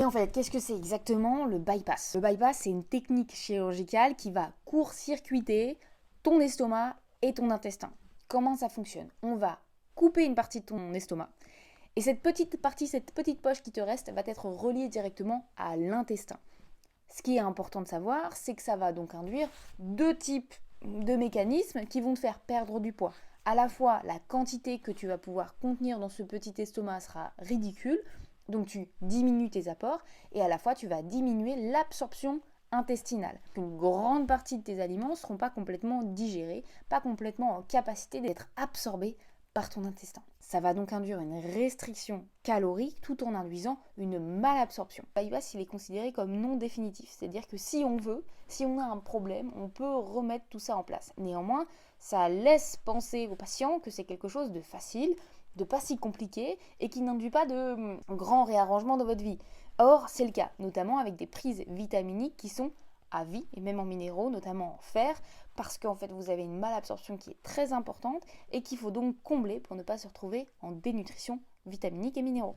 Et en fait, qu'est-ce que c'est exactement le bypass? Le bypass, c'est une technique chirurgicale qui va court-circuiter ton estomac et ton intestin. Comment ça fonctionne? On va couper une partie de ton estomac et cette petite partie, cette petite poche qui te reste va être reliée directement à l'intestin. Ce qui est important de savoir, c'est que ça va donc induire deux types de mécanismes qui vont te faire perdre du poids. À la fois, la quantité que tu vas pouvoir contenir dans ce petit estomac sera ridicule, donc tu diminues tes apports, et à la fois, tu vas diminuer l'absorption intestinale. Une grande partie de tes aliments ne seront pas complètement digérés, pas complètement en capacité d'être absorbés par ton intestin. Ça va donc induire une restriction calorique tout en induisant une malabsorption. Le bypass, il est considéré comme non définitif, c'est-à-dire que si on veut, si on a un problème, on peut remettre tout ça en place. Néanmoins, ça laisse penser aux patients que c'est quelque chose de facile, de pas si compliqué et qui n'induit pas de grands réarrangements dans votre vie. Or, c'est le cas, notamment avec des prises vitaminiques qui sont à vie, et même en minéraux, notamment en fer, parce qu'en fait vous avez une malabsorption qui est très importante et qu'il faut donc combler pour ne pas se retrouver en dénutrition vitaminique et minéraux.